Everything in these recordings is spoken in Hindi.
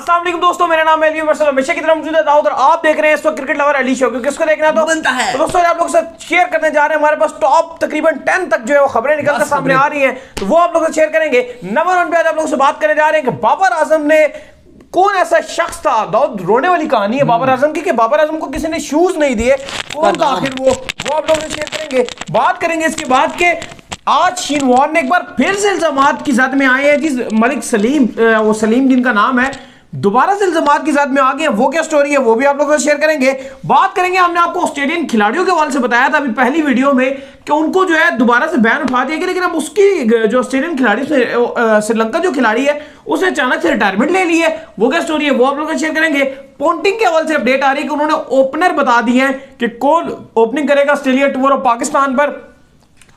अस्सलाम वालेकुम दोस्तों, मेरा नाम है अली उमर हमेशा की तरह मौजूद है दाऊद और आप देख रहे हैं इस वक्त क्रिकेट लवर अली शो। क्योंकि इसको देखना तो बनता है। तो दोस्तों आप लोगों के साथ शेयर करने जा रहे हैं। हमारे पास टॉप तकरीबन 10 तक जो है वो खबरें निकल कर सामने आ रही हैं, तो वो आप लोगों से शेयर करेंगे। नंबर 1 पे आज आप लोगों से बात करने जा रहे हैं कि बाबर आजम ने कौन ऐसा शख्स था। दाऊद रोने वाली कहानी है बाबर आजम की कि बाबर आजम को किसी ने शूज नहीं दिए, कौन था आखिर वो आप लोगों से शेयर करेंगे। बात करेंगे इसके बाद के आज शीन वॉर्न ने एक बार फिर से इल्जामात की जद में आए हैं जिस मलिक सलीम, वो सलीम जिनका नाम है, दोबारा से इल्जामात की जद में आ गए। वो क्या स्टोरी है वो भी आप लोगों से शेयर करेंगे। बात करेंगे, हमने आपको ऑस्ट्रेलियन खिलाड़ियों के हवाले से बताया था अभी पहली वीडियो में कि उनको जो है दोबारा से बैन उठा दिया गया, लेकिन अब उसकी जो ऑस्ट्रेलियन खिलाड़ी श्रीलंका जो खिलाड़ी है उसने अचानक से रिटायरमेंट ले ली है। वो क्या स्टोरी है वो आप लोगों से शेयर करेंगे। पोंटिंग के हवाले से अपडेट आ रही है कि उन्होंने ओपनर बता दिए हैं कि कौन ओपनिंग करेगा ऑस्ट्रेलिया टूर ऑफ पाकिस्तान पर,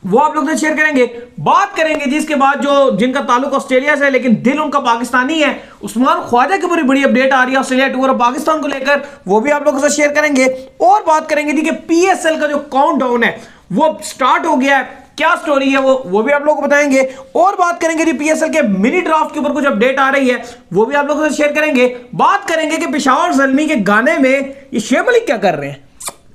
वो आप लोग से शेयर करेंगे। बात करेंगे जिसके बाद जो जिनका ताल्लुक ऑस्ट्रेलिया से है लेकिन दिल उनका पाकिस्तानी है, उस्मान ख्वाजा की पूरी बड़ी अपडेट आ रही है ऑस्ट्रेलिया टूर ऑफ पाकिस्तान को लेकर, वो भी आप लोगों से शेयर करेंगे। और बात करेंगे कि पीएसएल का जो काउंटडाउन है वो स्टार्ट हो गया है, क्या स्टोरी है वो भी आप लोगों को बताएंगे। और बात करेंगे जी पीएसएल के मिनी ड्राफ्ट के ऊपर कुछ अपडेट आ रही है, वो भी आप लोगों से शेयर करेंगे। बात करेंगे कि पेशावर ज़ल्मी के गाने में ये शेब अली क्या कर रहे हैं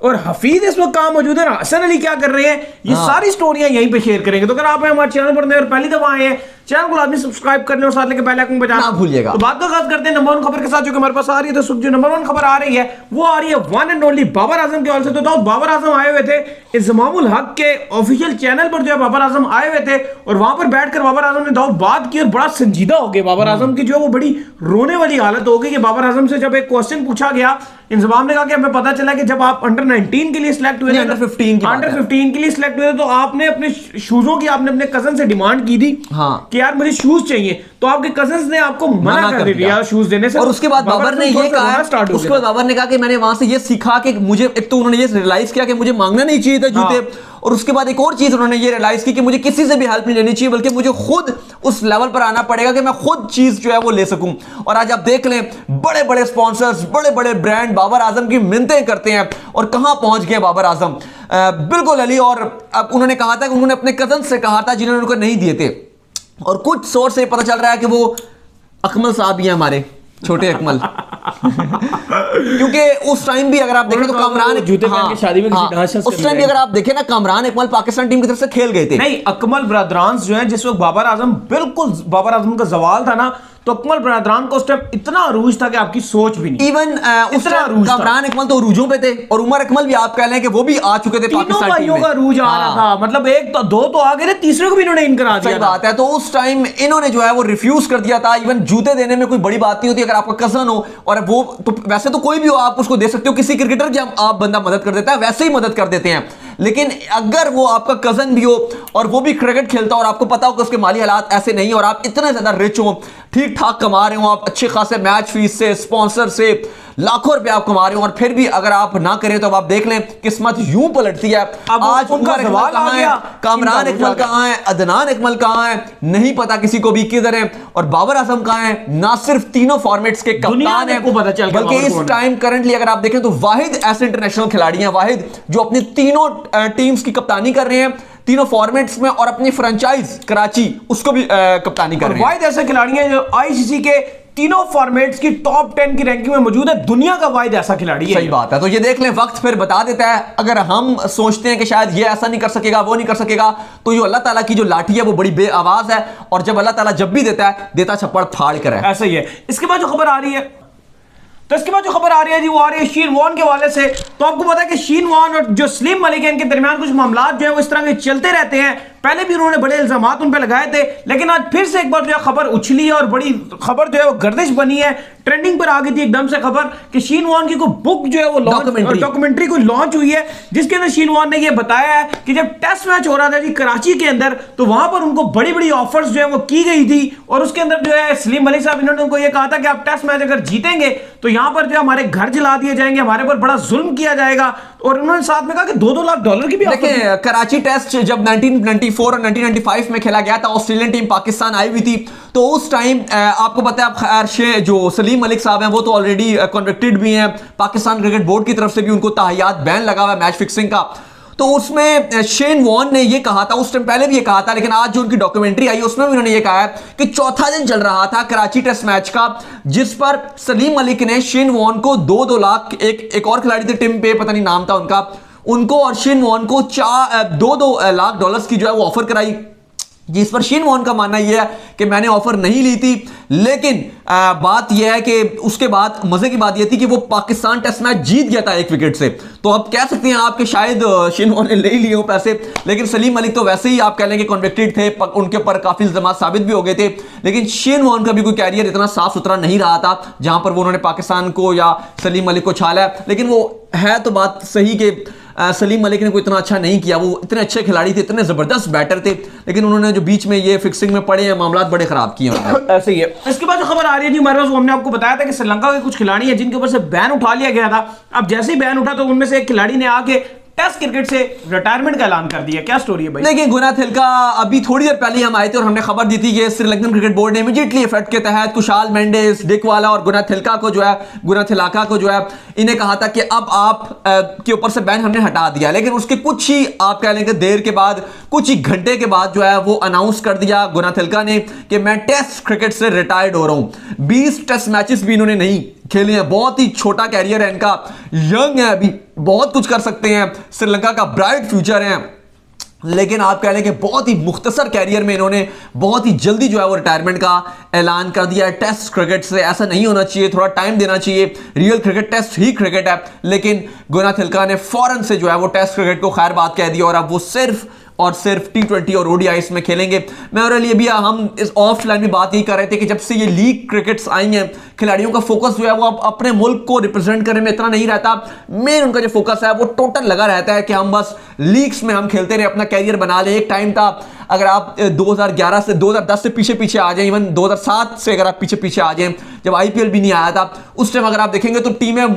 और हफीज इस वक्त कहां मौजूद है, हसन अली क्या कर रहे हैं, ये सारी स्टोरियां यहीं पे शेयर करेंगे। तो अगर आप हमारे चैनल पर नए और पहली दफा आए हैं, चैनल को आदमी सब्सक्राइब करने और साथ लेके बेल आइकन बजाना ना भूलिएगा। तो बात का आगाज करते हैं नंबर 1 खबर के साथ जो कि हमारे पास आ रही है। तो जो नंबर 1 खबर आ रही है वो आ रही है one and only Babar Azam के हवाले से। तो बाबर आजम आए हुए थे इंजमामुल हक के ऑफिशियल चैनल पर, जो है बाबर आजम आए हुए थे और वहां पर बैठकर बाबर आजम ने दाऊद बात की और बड़ा संजीदा हो गया। बाबर आजम की जो है वो बड़ी रोने वाली हालत हो गई कि बाबर आजम से जब एक क्वेश्चन पूछा गया, इंजमाम ने कहा कि हमें पता चला कि जब आप अंडर 19 के लिए सिलेक्ट हुए थे, अंडर 15 के लिए सिलेक्ट हुए थे, तो आपने अपने शूजों की आपने अपने कजन से डिमांड की थी कि यार मुझे शूज चाहिए, तो आपके कजन्स ने आपको मना कर दिया शूज देने से। और उसके बाद बाबर ने ये कहा, उसके बाद बाबर ने कहा कि मैंने वहां से ये सीखा कि मुझे, एक तो उन्होंने ये रियलाइज किया कि मुझे मांगना नहीं चाहिए था जूते, और उसके बाद एक और चीज उन्होंने ये रियलाइज की कि मुझे किसी से भी हेल्प नहीं लेनी चाहिए, बल्कि मुझे खुद उस लेवल पर आना पड़ेगा कि मैं खुद चीज जो है वो ले सकूं। और आज आप देख लें बड़े बड़े स्पॉन्सर्स, बड़े बड़े ब्रांड बाबर आजम की मिन्नतें करते हैं, और कहां पहुंच गए बाबर आजम। बिल्कुल अली, और अब उन्होंने कहा था कि उन्होंने अपने कजन से कहा था जिन्होंने उनको नहीं दिए थे, और कुछ सोर्स से पता चल रहा है कि वो अकमल साहब ही हैं, हमारे छोटे अकमल। क्योंकि उस टाइम भी अगर आप देखें तो कामरान जूते पहन के शादी में उस टाइम भी अगर आप देखें ना, कामरान इकबाल पाकिस्तान टीम की तरफ से खेल गए थे। नहीं, अकमल ब्रदरान जो है जिस वक्त बाबर आजम बिल्कुल बाबर आजम का जवाल था ना, तो अकमल ब्रदरान को उस टाइम इतना अरूज था कि आपकी सोच भी नहीं। इवन उस टाइम कामरान इकबाल तो अरूजों पे थे, और उमर अकमल भी आप कह लें कि वो भी आ चुके थे पाकिस्तान टीम में। का अरूज आ रहा था, मतलब एक तो दो तो आ गए थे, तीसरे को भी इन्होंने इनकार दिया। सही बात है। तो उस टाइम इन्होंने जो है वो रिफ्यूज कर दिया था। इवन जूते देने में कोई बड़ी बात नहीं होती, अगर आपका कजन हो, और वो तो वैसे तो कोई भी हो आप उसको दे सकते हो, किसी क्रिकेटर की आप बंदा मदद कर देता है वैसे ही मदद कर देते हैं, लेकिन अगर वो आपका कजन भी हो और वो भी क्रिकेट खेलता हो और आपको पता हो कि उसके माली हालात ऐसे नहीं, और आप इतने ज्यादा रिच हो, ठीक ठाक कमा रहे हो, आप अच्छे खासे मैच फीस से, स्पॉन्सर से लाखों रुपए आप कमा रहे हो, और फिर भी अगर आप ना करें तो आप देख लें किस्मत यूं पलटती है। आज उनका सवाल कहां है, कामरान इकबाल कहां है, अदनान इकबाल कहां है, नहीं पता किसी को भी किधर है, और बाबर आजम कहां है। ना सिर्फ तीनों फॉर्मेट्स के कप्तान है, बल्कि इस टाइम करंटली अगर आप देखें तो वाहिद ऐसे इंटरनेशनल खिलाड़ी हैं, वाहिद जो अपनी तीनों टीम्स की कप्तानी कर रहे हैं, तीनों फॉर्मेट्स में, और अपनी फ्रेंचाइज कराची उसको भी कप्तानी कर रहे हैं। वाहिद ऐसे खिलाड़ी हैं जो आईसीसी के तीनों फॉर्मेट्स की टॉप 10 की रैंकिंग में मौजूद है, दुनिया का वाहिद ऐसा खिलाड़ी है। सही बात है। तो ये देख लें, वक्त फिर बता देता है। अगर हम सोचते हैं कि शायद ये ऐसा नहीं कर सकेगा, वो नहीं कर सकेगा, तो ये अल्लाह ताला की जो लाठी है वो बड़ी बेआवाज है, और जब अल्लाह ताला जब भी देता है, देता छप्पड़ फाड़ कर है। ऐसा ही है। इसके बाद जो खबर आ रही है जी वो आ रही है शीन वॉर्न के हवाले से। तो आपको पता है कि शीन वॉर्न और जो सलीम मलिक है इनके दरमियान कुछ मामला जो है वो इस तरह के चलते रहते हैं। पहले भी उन्होंने बड़े इल्जामात उन पे लगाए थे, लेकिन आज फिर से एक बार जो है खबर उछली है और बड़ी खबर जो है वो गर्दिश बनी है, ट्रेंडिंग पर आ गई थी एकदम से खबर कि शीन वॉर्न की कोई बुक जो है वो डॉक्यूमेंट्री को लॉन्च हुई है, जिसके अंदर शीन वॉर्न ने ये बताया है कि जब टेस्ट मैच हो रहा था जी कराची के अंदर, तो वहां पर उनको बड़ी बड़ी ऑफर्स जो है वो की गई थी, और उसके अंदर जो है सलीम मलिक साहब इन्होंने उनको ये कहा था कि आप टेस्ट मैच अगर जीतेंगे तो यहां पर जो हमारे घर जला दिए जाएंगे, हमारे पर बड़ा जुल्म किया जाएगा, और उन्होंने साथ में कहा कि $2-2 लाख की भी। देखिए, कराची टेस्ट जब 1994 और 1995 में खेला गया था, ऑस्ट्रेलियन टीम पाकिस्तान आई हुई थी, तो उस टाइम आपको पता है खैर जो सलीम मलिक साहब हैं वो तो ऑलरेडी कन्विक्टेड भी हैं, पाकिस्तान क्रिकेट बोर्ड की तरफ से भी उनको ताहियात बैन लगा हुआ है मैच फिक्सिंग का। तो उसमें शेन वॉर्न ने ये कहा था, उस टाइम पहले भी ये कहा था, लेकिन आज जो उनकी डॉक्यूमेंट्री आई उसमें भी उन्होंने ये कहा है कि चौथा दिन चल रहा था कराची टेस्ट मैच का, जिस पर सलीम मलिक ने शेन वॉर्न को 2-2 लाख, एक और खिलाड़ी थे टिम पे, पता नहीं नाम था उनका, उनको और शेन वॉर्न को 2-2 लाख डॉलर्स की जो है वो ऑफर कराई, जिस पर शेन वॉर्न का मानना यह है कि मैंने ऑफर नहीं ली थी। लेकिन बात यह है कि उसके बाद मजे की बात यह थी कि वो पाकिस्तान टेस्ट मैच जीत गया था 1 विकेट से। तो आप कह सकते हैं आपके शायद शेन वॉर्न ने ले लिए हो पैसे, लेकिन सलीम मलिक तो वैसे ही आप कह लेंगे कन्विक्टेड थे, उनके ऊपर काफी इल्जामात साबित भी हो गए थे। लेकिन शेन वॉर्न का भी कोई कैरियर इतना साफ सुथरा नहीं रहा था जहां पर वो उन्होंने पाकिस्तान को या सलीम मलिक को छाला। लेकिन वो है तो बात सही कि सलीम मलिक ने कोई इतना अच्छा नहीं किया, वो इतने अच्छे खिलाड़ी थे, इतने जबरदस्त बैटर थे, लेकिन उन्होंने जो बीच में ये फिक्सिंग में पड़े हैं मामला बड़े खराब किए हैं। ऐसे ही है। इसके बाद जो खबर आ रही है जी हमारे पास, वो हमने आपको बताया था कि श्रीलंका के कुछ खिलाड़ी हैं जिनके ऊपर से बैन उठा लिया गया था। अब जैसे ही बैन उठा तो उनमें से एक खिलाड़ी ने आके टेस्ट क्रिकेट से रिटायरमेंट का ऐलान कर दिया। क्या स्टोरी है भाई? देखिए गुनाथ हिलका, अभी थोड़ी देर पहले हम आए थे और हमने खबर दी थी कि श्रीलंकन क्रिकेट बोर्ड ने इमीडिएटली इफेक्ट के तहत कुशाल मेंडिस, डिकवाला और गुनाथ हिलका को जो है, गुनाथ हिलाका को जो है, इन्हें कहा था कि अब आप के ऊपर से बैन हमने हटा दिया। लेकिन उसके कुछ ही आप कह लेंगे देर के बाद, कुछ ही घंटे के बाद जो है वो अनाउंस कर दिया गुनाथ हिलका ने कि मैं टेस्ट क्रिकेट से रिटायर्ड हो रहा हूं। 20 टेस्ट मैचेस भी इन्होंने नहीं खेले हैं, बहुत ही छोटा कैरियर है इनका, यंग है अभी, बहुत कुछ कर सकते हैं, श्रीलंका का ब्राइट फ्यूचर है। लेकिन आप कह लें कि बहुत ही मुख्तसर कैरियर में इन्होंने बहुत ही जल्दी जो है वो रिटायरमेंट का ऐलान कर दिया है टेस्ट क्रिकेट से। ऐसा नहीं होना चाहिए, थोड़ा टाइम देना चाहिए, रियल क्रिकेट टेस्ट ही क्रिकेट है। लेकिन गुनाथ हिलका ने फौरन से जो है वो टेस्ट क्रिकेट को खैर बात कह दी और अब वो सिर्फ और सिर्फ T20 और ODIs में खेलेंगे। मैं और अली अभी हम इस ऑफलाइन में बात यही कर रहे थे कि जब से ये लीग क्रिकेट्स आई हैं, खिलाड़ियों का फोकस जो है वो अपने मुल्क को रिप्रेजेंट करने में इतना नहीं रहता। मेन उनका जो फोकस है वो टोटल लगा रहता है कि हम बस लीग्स में हम खेलते रहे, अपना कैरियर बना ले। एक टाइम था, अगर आप 2011 से 2010 से पीछे पीछे आ जाएं, इवन 2007 से अगर आप पीछे पीछे आ जाएं, जब IPL भी नहीं आया था, उस टाइम अगर आप देखेंगे तो टीमें,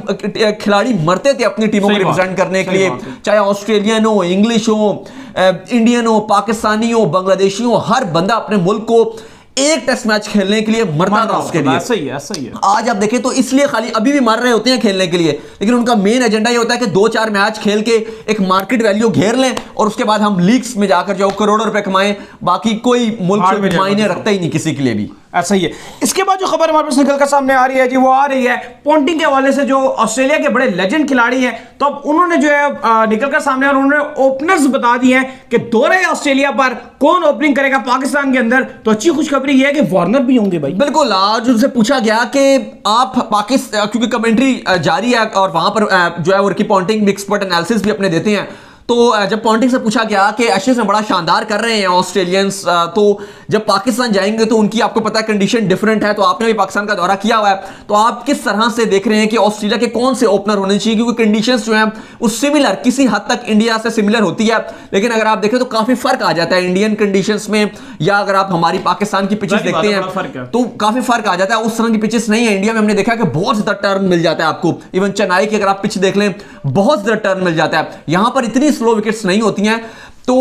खिलाड़ी मरते थे अपनी टीमों को रिप्रेजेंट करने के लिए, चाहे ऑस्ट्रेलियन हो, इंग्लिश हो, इंडियन हो, पाकिस्तानी हो, बांग्लादेशी हो, हर बंदा अपने मुल्क को एक टेस्ट मैच खेलने के लिए मरता था उसके लिए। सही है। आज आप देखें तो इसलिए खाली अभी भी मर रहे होते हैं खेलने के लिए, लेकिन उनका मेन एजेंडा ये होता है कि 2-4 मैच खेल के एक मार्केट वैल्यू घेर लें और उसके बाद हम लीग्स में जाकर जाओ करोड़ों रुपए कमाएं। बाकी कोई मुल्क मायने रखता ही नहीं किसी के लिए भी। ऐसा ही है। इसके बाद जो खबर हमारे पास निकल कर सामने आ रही है जी, वो आ रही है पॉन्टिंग के हवाले से, जो ऑस्ट्रेलिया के बड़े लेजेंड खिलाड़ी हैं। तो अब उन्होंने जो है निकल कर सामने और उन्होंने ओपनर्स बता दिए हैं कि दौरे ऑस्ट्रेलिया पर कौन ओपनिंग करेगा पाकिस्तान के अंदर। तो अच्छी खुशखबरी है कि वार्नर भी होंगे भाई। बिल्कुल, आज उनसे पूछा गया कि आप पाकिस्तान, क्योंकि कमेंट्री जारी है और वहां पर जो है वो रिकी पॉन्टिंग भी एक्सपर्ट एनालिसिस भी अपने देते हैं। तो जब पॉन्टिंग से पूछा गया कि एशेज में बड़ा शानदार कर रहे हैं ऑस्ट्रेलियंस, तो जब पाकिस्तान जाएंगे तो उनकी आपको पता है कंडीशन डिफरेंट है, तो आपने भी पाकिस्तान का दौरा किया हुआ है, तो आप किस तरह से देख रहे हैं कि ऑस्ट्रेलिया के कौन से ओपनर होने चाहिए? क्योंकि कंडीशंस जो हैं वो सिमिलर, किसी हद तक इंडिया से सिमिलर होती है, लेकिन अगर आप देखें तो काफी फर्क आ जाता है इंडियन कंडीशंस में, या अगर आप हमारी पाकिस्तान की पिचेस देखते हैं तो काफी फर्क आ जाता है। उस तरह की पिचेस नहीं है इंडिया में, हमने देखा कि बहुत ज्यादा टर्न मिल जाता है आपको। इवन चेन्नई की अगर आप पिच देख लें, बहुत ज्यादा टर्न मिल जाता है, यहां पर इतनी स्लो विकेट्स नहीं होती हैं। तो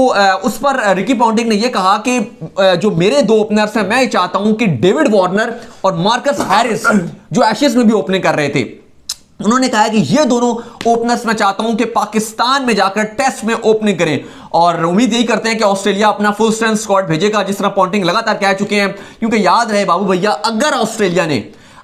उस पर रिकी पॉन्टिंग ने यह कहा कि जो मेरे 2 ओपनर्स हैं, मैं चाहता हूं कि डेविड वार्नर और मार्कस हैरिस, जो एशेज में भी ओपनिंग कर रहे थे, उन्होंने कहा कि ये दोनों ओपनर्स मैं चाहता हूं कि पाकिस्तान में जाकर टेस्ट में ओपनिंग करें। और उम्मीद यही करते हैं कि ऑस्ट्रेलिया अपना फुल स्ट्रेंथ स्क्वाड भेजेगा, जिस तरह पॉन्टिंग लगातार कह चुके हैं। क्योंकि याद रहे बाबू भैया,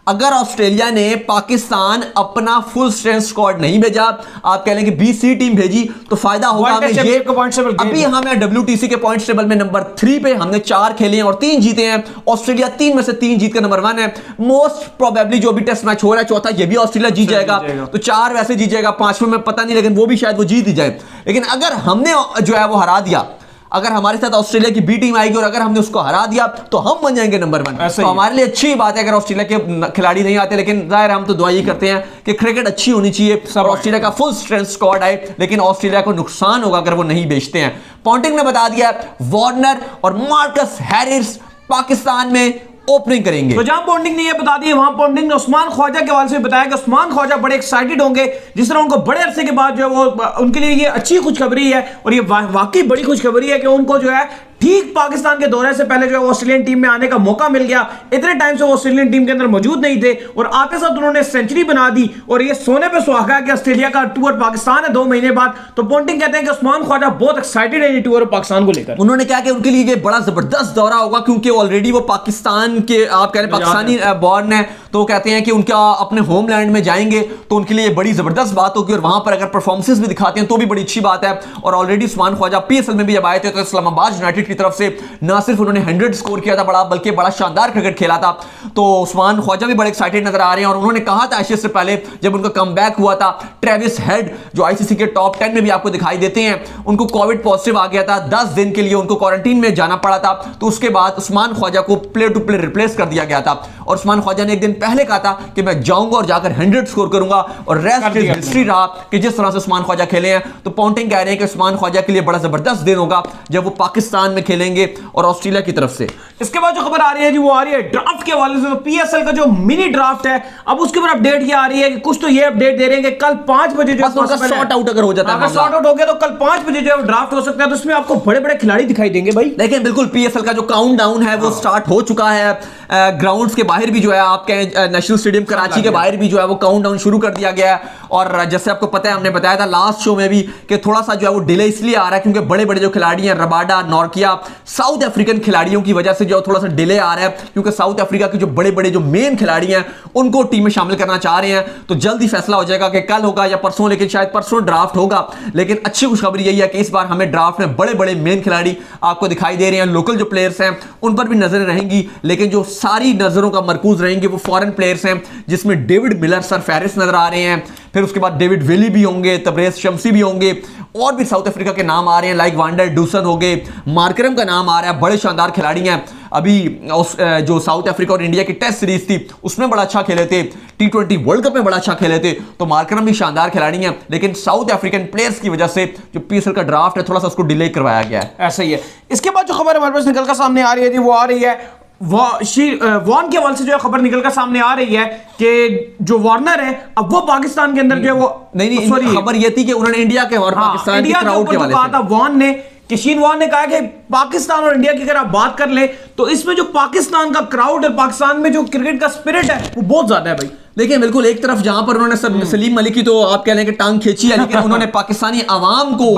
अगर ऑस्ट्रेलिया ने पाकिस्तान अपना फुल स्ट्रेंथ स्क्वाड नहीं भेजा, आप कह लें कि BC टीम भेजी, तो फायदा होगा हमें ये। अभी हम WTC के पॉइंट्स टेबल में नंबर 3 पे, हमने 4 खेले हैं और 3 जीते हैं। ऑस्ट्रेलिया 3 में से 3 जीत कर नंबर 1 है। मोस्ट प्रोबेबली जो भी टेस्ट मैच हो रहा है, चौथा ये भी ऑस्ट्रेलिया जीत जाएगा, तो 4 वैसे जीत जाएगा, 5वें में पता नहीं, लेकिन वो भी शायद वो जीत ही जाए। लेकिन अगर हमने जो है वो हरा दिया, अगर हमारे साथ ऑस्ट्रेलिया की B टीम आएगी और अगर हमने उसको हरा दिया, तो हम बन जाएंगे नंबर 1। तो हमारे लिए अच्छी बात है अगर ऑस्ट्रेलिया के खिलाड़ी नहीं आते, लेकिन जाहिर हम तो दुआ ही करते हैं कि क्रिकेट अच्छी होनी चाहिए और ऑस्ट्रेलिया का फुल स्ट्रेंथ स्क्वाड आए। लेकिन ऑस्ट्रेलिया को नुकसान होगा अगर वो नहीं बेचते हैं। पॉन्टिंग ने बता दिया वार्नर और मार्कस हैरिस पाकिस्तान में ओपनिंग करेंगे। तो जहां पॉन्टिंग ने ये बता दिया, वहां पॉन्टिंग ने उस्मान ख्वाजा के हवाले से बताया कि उस्मान ख्वाजा बड़े एक्साइटेड होंगे, जिस तरह उनको बड़े अरसे के बाद जो है वो उनके लिए ये अच्छी खुशखबरी है और ये वाकई बड़ी खुशखबरी है कि उनको जो है ठीक पाकिस्तान के दौरे से पहले जो है ऑस्ट्रेलियन टीम में आने का मौका मिल गया। इतने टाइम से वो ऑस्ट्रेलियन टीम के अंदर मौजूद नहीं थे और आते साथ उन्होंने सेंचुरी बना दी और ये सोने पे सुहागा कि ऑस्ट्रेलिया का टूर पाकिस्तान है 2 महीने बाद। तो पोंटिंग कहते हैं कि उस्मान ख्वाजा बहुत एक्साइटेड है ये टूर पाकिस्तान को लेकर। उन्होंने कहा कि उनके लिए ये बड़ा जबरदस्त दौरा होगा क्योंकि ऑलरेडी वो पाकिस्तान के आप कह रहे हैं पाकिस्तानी बॉर्न है, तो कहते हैं कि उनका अपने होमलैंड में जाएंगे तो उनके लिए बड़ी जबरदस्त बात होगी और वहां पर अगर परफॉर्मेंसेस भी दिखाते हैं तो भी बड़ी अच्छी बात है। और ऑलरेडी उस्मान ख्वाजा पीएसएल में भी जब आए थे तो इस्लामाबाद यूनाइटेड की तरफ से ना सिर्फ उन्होंने 100 स्कोर किया था बड़ा, बल्कि बड़ा शानदार क्रिकेट खेला था। तो उस्मान ख्वाजा भी बड़े एक्साइटेड नजर आ रहे हैं और उन्होंने कहा था एशेज से पहले जब उनका कमबैक हुआ था, ट्रेविस हेड जो आईसीसी के टॉप 10 में भी आपको दिखाई देते हैं, उनको कोविड पॉजिटिव आ गया था, 10 दिन के लिए उनको क्वारंटीन में जाना पड़ा था। तो उसके बाद उस्मान ख्वाजा को प्लेयर टू प्लेयर रिप्लेस कर दिया गया था और उस्मान ख्वाजा ने एक दिन पहले कहा था कि मैं जाऊंगा और जाकर 100 स्कोर करूंगा और रेस्ट इज हिस्ट्री रहा कि जिस तरह से उस्मान ख्वाजा खेले हैं। तो पोंटिंग कह रहे हैं कि उस्मान ख्वाजा के लिए बड़ा जबरदस्त दिन होगा जब वो पाकिस्तान में खेलेंगे और ऑस्ट्रेलिया की तरफ से। इसके बाद जो खबर आ रही है जी वो आ रही है ड्राफ्ट के हवाले से। तो पीएसएल का जो मिनी ड्राफ्ट है अब उसके ऊपर अपडेट ये आ रही है कि कुछ तो ये अपडेट दे रहे हैं कि कल 5 बजे जो शॉर्ट आउट अगर हो जाता है, अगर शॉर्ट आउट हो गया तो कल 5 बजे जो ड्राफ्ट हो सकता है। तो उसमें आपको बड़े बड़े खिलाड़ी दिखाई देंगे भाई। देखिए बिल्कुल पीएसएल का जो काउंटडाउन है वो स्टार्ट हो चुका है। ग्राउंड्स के बाहर भी जो है आपके नेशनल स्टेडियम कराची के बाहर भी जो है वो काउंटडाउन शुरू कर दिया गया है। और जैसे आपको पता है हमने बताया था लास्ट शो में भी कि थोड़ा सा जो है वो डिले इसलिए आ रहा है क्योंकि बड़े बड़े जो खिलाड़ी हैं रबाडा, नॉर्किया, साउथ अफ्रीकन खिलाड़ियों की वजह से जो थोड़ा सा डिले आ रहा है क्योंकि साउथ अफ्रीका के जो बड़े बड़े जो मेन खिलाड़ी हैं उनको टीम में शामिल करना चाह रहे हैं। तो जल्दी फैसला हो जाएगा कि कल होगा या परसों, लेकिन शायद परसों ड्राफ्ट होगा। लेकिन अच्छी खुशखबरी यही है कि इस बार हमें ड्राफ्ट में बड़े बड़े मेन खिलाड़ी आपको दिखाई दे रहे हैं। लोकल जो प्लेयर्स हैं उन पर भी नजरें रहेंगी, लेकिन जो सारी नजरों का मरकूज रहेंगे वो फॉरेन प्लेयर्स हैं जिसमें डेविड मिलर, सरफेरिस नजर आ रहे हैं, फिर उसके बाद डेविड विली भी होंगे, तबरेज शमसी भी होंगे और भी साउथ अफ्रीका के नाम आ रहे हैं लाइक वांडर डूसन हो गए, मार्करम का नाम आ रहा है, बड़े शानदार खिलाड़ी हैं। अभी जो साउथ अफ्रीका और इंडिया की टेस्ट सीरीज थी उसमें बड़ा अच्छा खेले थे, T20 वर्ल्ड कप में बड़ा अच्छा खेले थे, तो मार्करम भी शानदार खिलाड़ी हैं। लेकिन साउथ अफ्रीकन प्लेयर्स की वजह से जो पीएसएल का ड्राफ्ट है थोड़ा सा उसको डिले करवाया गया है। ऐसा ही है। इसके बाद जो खबर हमारे पास निकल कर सामने आ रही है जी वो आ रही है वॉर्न के हवाले से जो है खबर निकल कर सामने आ रही है कि जो वार्नर है अब वो पाकिस्तान के अंदर जो है वो नहीं खबर ये थी कि उन्होंने इंडिया के और पाकिस्तान की क्राउड के हवाले से कहा था वॉर्न ने कि शीन वॉर्न ने कहा कि पाकिस्तान और इंडिया की अगर आप बात कर ले तो इसमें जो पाकिस्तान का क्राउड है, पाकिस्तान में जो क्रिकेट का स्पिरिट है वो बहुत ज्यादा है भाई। देखिए बिल्कुल एक तरफ जहां पर उन्होंने सलीम मलिक की तो आप कह लें कि टांग खींची है, लेकिन उन्होंने पाकिस्तानी आवाम को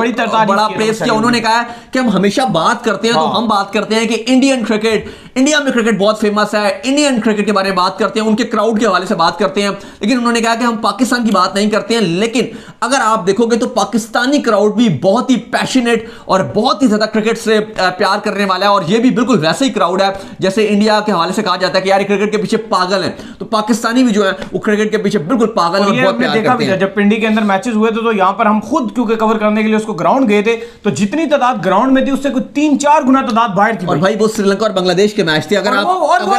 बड़ा प्रेस किया। उन्होंने कहा कि हम हमेशा बात करते हैं तो हम बात करते हैं कि इंडियन क्रिकेट, इंडिया में क्रिकेट बहुत फेमस है, इंडियन क्रिकेट के बारे में बात करते हैं, उनके क्राउड के हवाले से बात करते हैं। लेकिन उन्होंने कहा कि हम पाकिस्तान की बात नहीं करते हैं। लेकिन अगर आप देखोगे तो पाकिस्तानी क्राउड भी बहुत ही पैशनेट और बहुत ही ज्यादा क्रिकेट से प्यार करने वाला है और ये भी बिल्कुल वैसे ही क्राउड है जैसे इंडिया के हवाले से कहा जाता है कि यार क्रिकेट के पीछे पागल है, तो पाकिस्तानी भी जो है वो क्रिकेट के पीछे बिल्कुल पागल और बहुत प्यार करते हैं। जब पिंडी के अंदर मैचेस हुए थे तो यहाँ पर हम खुद क्योंकि कवर करने के लिए उसको ग्राउंड गए थे तो जितनी तादाद ग्राउंड में थी उससे कुछ 3-4 गुना तादाद बाहर थी। और भाई वो श्रीलंका और बांग्लादेश के मैच थे। अगर आप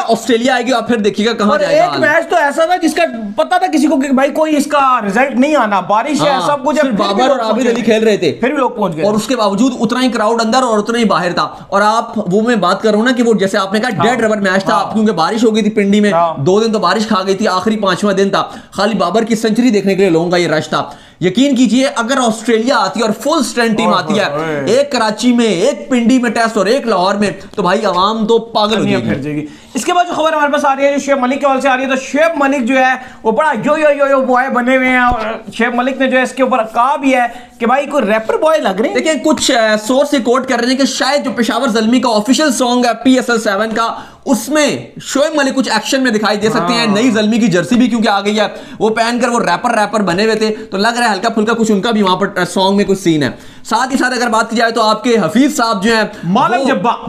ऑस्ट्रेलिया आएगी आप फिर देखिएगा कहां जाएगा। एक मैच तो ऐसा था जिसका पता था किसी को कि भाई कोई इसका रिजल्ट नहीं आना, बारिश है सब कुछ, बाबर और आबिद अली खेल रहे थे फिर भी लोग पहुंच गए और उसके बावजूद उतना ही क्राउड अंदर और उतना ही बाहर था। और आप वो मैं बात कर रहा हूं ना कि वो जैसे आपने कहा डेड रबर मैच था क्योंकि बारिश हो गई थी पिंडी में, 2 दिन तो बारिश खा गई थी, आखिरी 5वां दिन था, खाली बाबर की सेंचुरी देखने के लिए लोगों का ये रश था। यकीन कीजिए अगर ऑस्ट्रेलिया आती है और फुल स्ट्रेंथ टीम आती है, एक कराची में, एक पिंडी में टेस्ट और एक लाहौर में, तो भाई आवाम तो पागल हो जाएगी। इसके बाद जो खबर हमारे पास आ रही है जो शेब मलिक के हवाले से आ रही है, तो शेब मलिक जो है वो बड़ा यो बॉय बने हुए हैं और शेब मलिक ने जो है इसके ऊपर कहा भी है कि भाई कोई रैपर बॉय लग रहे हैं। देखिए कुछ सोर्स से कोट कर रहे हैं कि शायद जो पेशावर ज़ल्मी का ऑफिशियल सॉन्ग है PSL 7 का उसमें शोएब मलिक कुछ एक्शन में दिखाई दे सकते हैं। नई ज़ल्मी की जर्सी भी क्योंकि आ गई है, वो पहनकर वो रैपर बने हुए थे, तो लग रहा है हल्का फुल्का कुछ उनका भी वहां पर सॉन्ग में कुछ सीन है। साथ ही साथ अगर बात की जाए तो आपके हफीज साहब जो हैं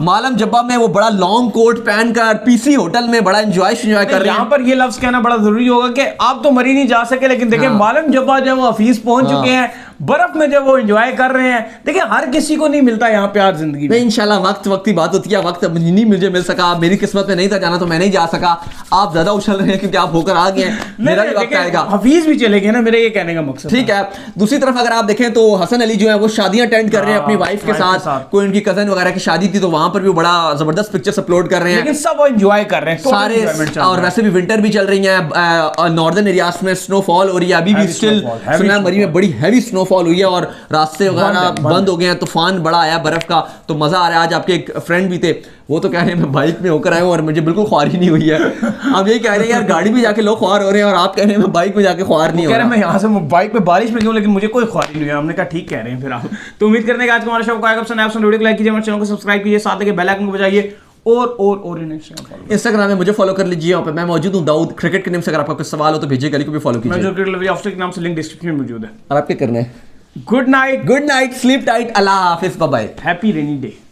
मालम जब्बा में वो बड़ा लॉन्ग कोट पहनकर PC होटल में बड़ा एंजॉय कर रहे हैं। यहाँ पर ये लफ्ज कहना बड़ा जरूरी होगा कि आप तो मरी नहीं जा सके, लेकिन देखिए मालम जब्बा जो वो हफीज पहुंच चुके हैं, बर्फ में जब वो एंजॉय कर रहे हैं। देखिए हर किसी को नहीं मिलता यहाँ प्यार जिंदगी में। इंशाल्लाह वक्त की बात होती है, वक्त नहीं मुझे मिल सका, मेरी किस्मत में नहीं था जाना तो मैं नहीं जा सका। आप ज्यादा उछल रहे हैं क्योंकि आप होकर आ गए हैं, मेरा भी वक्त आएगा, हफीज भी चले गए ना, मेरे ये कहने का मकसद। ठीक है। दूसरी तरफ अगर आप देखें तो हसन अली जो है वो शादियां अटेंड कर रहे हैं अपनी वाइफ के साथ, कोई उनकी कजन वगैरह की शादी थी तो वहां पर भी बड़ा जबरदस्त पिक्चर्स अपलोड कर रहे हैं, लेकिन सब एंजॉय कर रहे हैं सारे। और वैसे भी विंटर भी चल रही है, नॉर्दर्न एरियाज में स्नोफॉल हो रही है, अभी भी स्टिल कन्याकुमारी में बड़ी हैवी स्नोफॉल हुई है और रास्ते वगैरह बंद हो गए हैं, तूफान बड़ा आया बर्फ का, तो मजा आ रहा है। आज आपके एक फ्रेंड भी थे, वो तो कह रहे हैं मैं बाइक में होकर आया हूँ और मुझे बिल्कुल ख्वार ही नहीं हुई है। अब यही कह रहे हैं यार गाड़ी में जाके लोग ख्वार हो रहे हैं और आप कह रहे हैं मैं बाइक में जाके ख्वार नहीं हो रहा। मैं यहाँ से बाइक पे बारिश में क्यों, लेकिन मुझे कोई ख्वार नहीं हुआ। हमने कहा ठीक कह रहे हैं फिर आप। तो उम्मीद करने का आज हमारा शो को आएगा पसंद आया, वीडियो को लाइक कीजिए, हमारे चैनल को सब्सक्राइब कीजिए, साथ में बेल आइकन को बजाइए और इंस्टाग्राम में मुझे फॉलो कर लीजिए, वहाँ पे मैं मौजूद हूँ दाऊद क्रिकेट के नेम से। अगर आपका कुछ सवाल हो तो भेजिए, गली को भी फॉलो कीजिए। मैं क्रिकेट ऑफिस के नाम से लिंक डिस्क्रिप्शन में मौजूद है। और आपके करना है गुड नाइट, स्लीप टाइट, अल्लाह हाफिज, bye bye, happy rainy day.